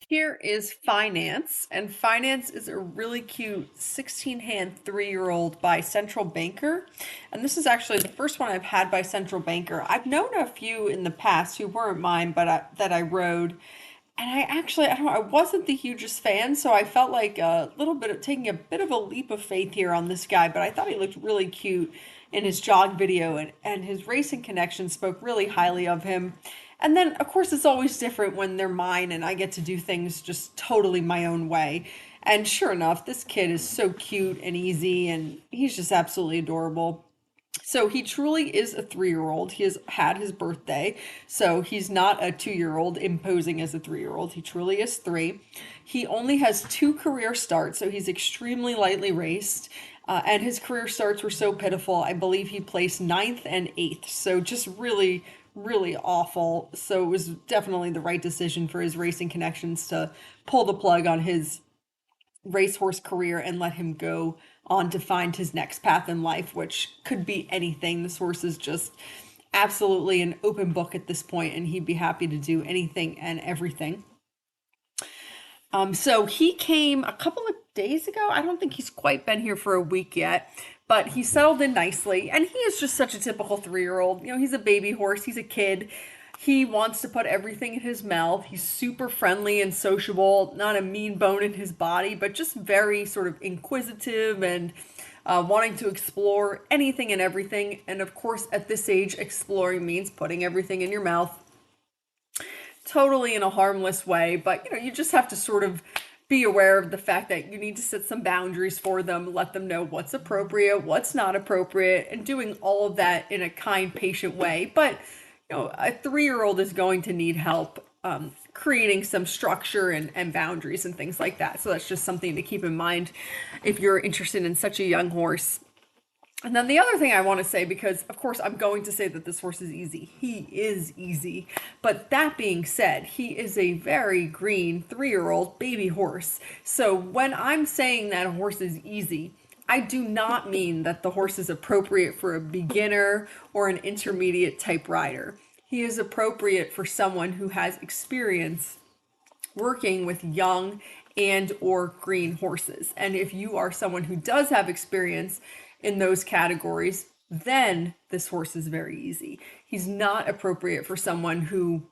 Here is Finance, and Finance is a really cute 16-hand 3-year-old by Central Banker. And this is actually the first one I've had by Central Banker. I've known a few in the past who weren't mine, but that I rode. And I don't know, I wasn't the hugest fan, so I felt like a little bit of taking a bit of a leap of faith here on this guy, but I thought he looked really cute in his jog video, and his racing connection spoke really highly of him. And then, of course, it's always different when they're mine and I get to do things just totally my own way. And sure enough, this kid is so cute and easy, and he's just absolutely adorable. So he truly is a 3-year-old. He has had his birthday. So he's not a 2-year-old imposing as a 3-year-old. He truly is 3. He only has 2 career starts, so he's extremely lightly raced. And his career starts were so pitiful. I believe he placed ninth and 8th. So just really, really awful. So it was definitely the right decision for his racing connections to pull the plug on his racehorse career and let him go on to find his next path in life, which could be anything. This horse is just absolutely an open book at this point, and he'd be happy to do anything and everything. So he came a couple of days ago. I don't think he's quite been here for a week yet, but he settled in nicely, and he is just such a typical 3-year-old. You know, he's a baby horse, he's a kid. He wants to put everything in his mouth. He's super friendly and sociable, not a mean bone in his body, but just very sort of inquisitive and wanting to explore anything and everything. And of course, at this age, exploring means putting everything in your mouth, totally in a harmless way. But you just have to sort of be aware of the fact that you need to set some boundaries for them, let them know what's appropriate, what's not appropriate, and doing all of that in a kind, patient way. But a 3-year-old is going to need help creating some structure and boundaries and things like that. So that's just something to keep in mind if you're interested in such a young horse. And then the other thing I want to say, because of course I'm going to say that this horse is easy. He is easy. But that being said, he is a very green 3-year-old baby horse. So when I'm saying that a horse is easy, I do not mean that the horse is appropriate for a beginner or an intermediate type rider. He is appropriate for someone who has experience working with young and or green horses. And if you are someone who does have experience in those categories, then this horse is very easy. He's not appropriate for someone who,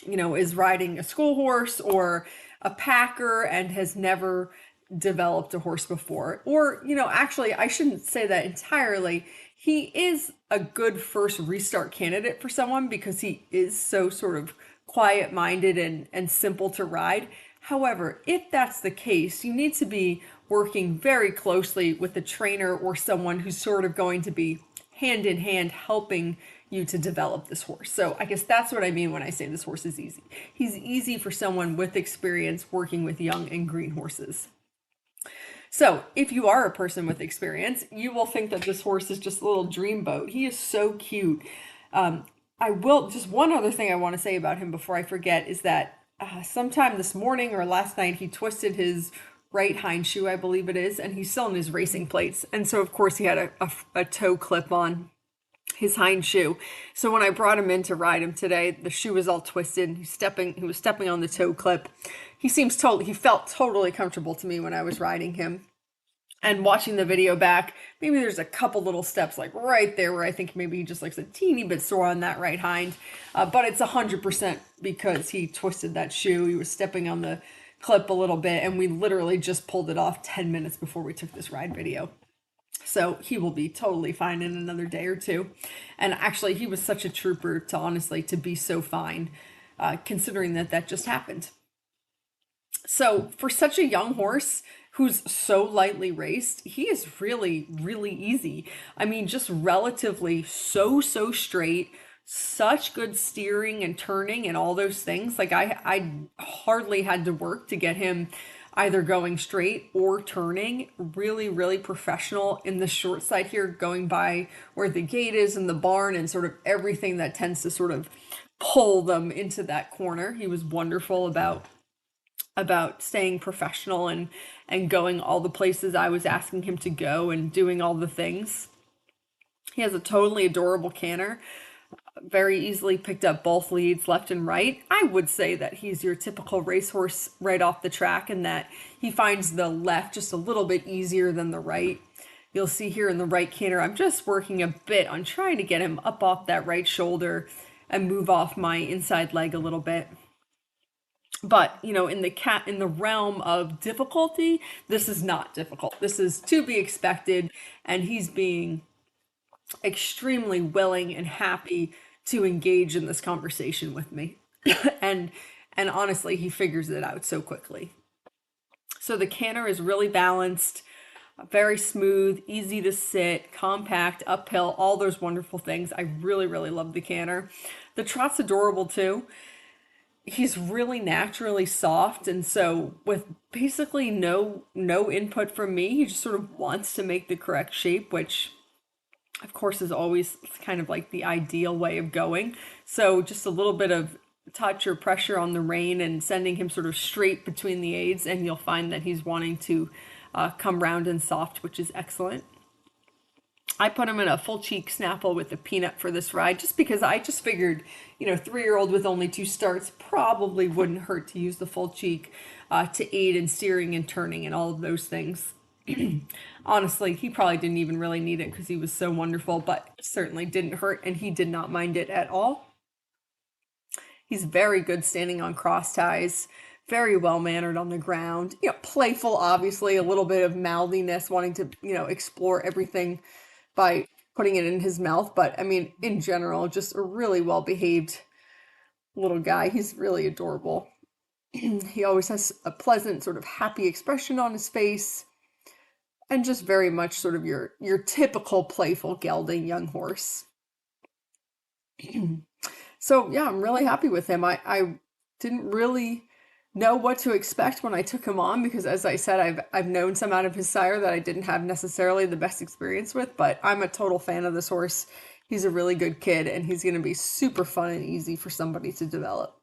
is riding a school horse or a packer and has never developed a horse before. Or, actually, I shouldn't say that entirely. He is a good first restart candidate for someone because he is so sort of quiet-minded and simple to ride. However, if that's the case, you need to be working very closely with a trainer or someone who's sort of going to be hand in hand helping you to develop this horse. So I guess that's what I mean when I say this horse is easy. He's easy for someone with experience working with young and green horses. So if you are a person with experience, you will think that this horse is just a little dreamboat. He is so cute. Just one other thing I want to say about him before I forget is that sometime this morning or last night, he twisted his right hind shoe, I believe it is, and he's still in his racing plates. And so, of course, he had a toe clip on his hind shoe. So when I brought him in to ride him today, the shoe was all twisted. He was stepping on the toe clip. He felt totally comfortable to me when I was riding him. And watching the video back, maybe there's a couple little steps like right there where I think maybe he just looks a teeny bit sore on that right hind. But it's 100% because he twisted that shoe. He was stepping on the clip a little bit, and we literally just pulled it off 10 minutes before we took this ride video. So he will be totally fine in another day or two. And actually, he was such a trooper to be so fine, considering that just happened. So for such a young horse who's so lightly raced, he is really, really easy. I mean, just relatively so straight, such good steering and turning and all those things. Like I hardly had to work to get him either going straight or turning. Really, really professional in the short side here, going by where the gate is in the barn and sort of everything that tends to sort of pull them into that corner. He was wonderful about staying professional and going all the places I was asking him to go and doing all the things. He has a totally adorable canter. very easily picked up both leads left and right. I would say that he's your typical racehorse right off the track, and that he finds the left just a little bit easier than the right. You'll see here in the right canter, I'm just working a bit on trying to get him up off that right shoulder and move off my inside leg a little bit. But, in the realm of difficulty, this is not difficult. This is to be expected, and he's being extremely willing and happy to engage in this conversation with me. and and honestly, he figures it out so quickly. So the canter is really balanced, very smooth, easy to sit, compact, uphill, all those wonderful things. I really, really love the canter. The trot's adorable too. He's really naturally soft, and so with basically no input from me, he just sort of wants to make the correct shape, which of course is always kind of like the ideal way of going. So just a little bit of touch or pressure on the rein and sending him sort of straight between the aids, and you'll find that he's wanting to come round and soft, which is excellent. I put him in a full cheek Snapple with a peanut for this ride, just because I just figured, 3-year-old with only 2 starts probably wouldn't hurt to use the full cheek to aid in steering and turning and all of those things. Honestly, he probably didn't even really need it because he was so wonderful, but certainly didn't hurt, and he did not mind it at all. He's very good standing on cross ties, very well mannered on the ground. Playful, obviously, a little bit of mouthiness, wanting to, explore everything by putting it in his mouth. But I mean, in general, just a really well behaved little guy. He's really adorable. He always has a pleasant, sort of happy expression on his face, and just very much sort of your typical playful gelding young horse. So yeah, I'm really happy with him. I didn't really know what to expect when I took him on, because as I said, I've known some out of his sire that I didn't have necessarily the best experience with, but I'm a total fan of this horse. He's a really good kid, and he's going to be super fun and easy for somebody to develop.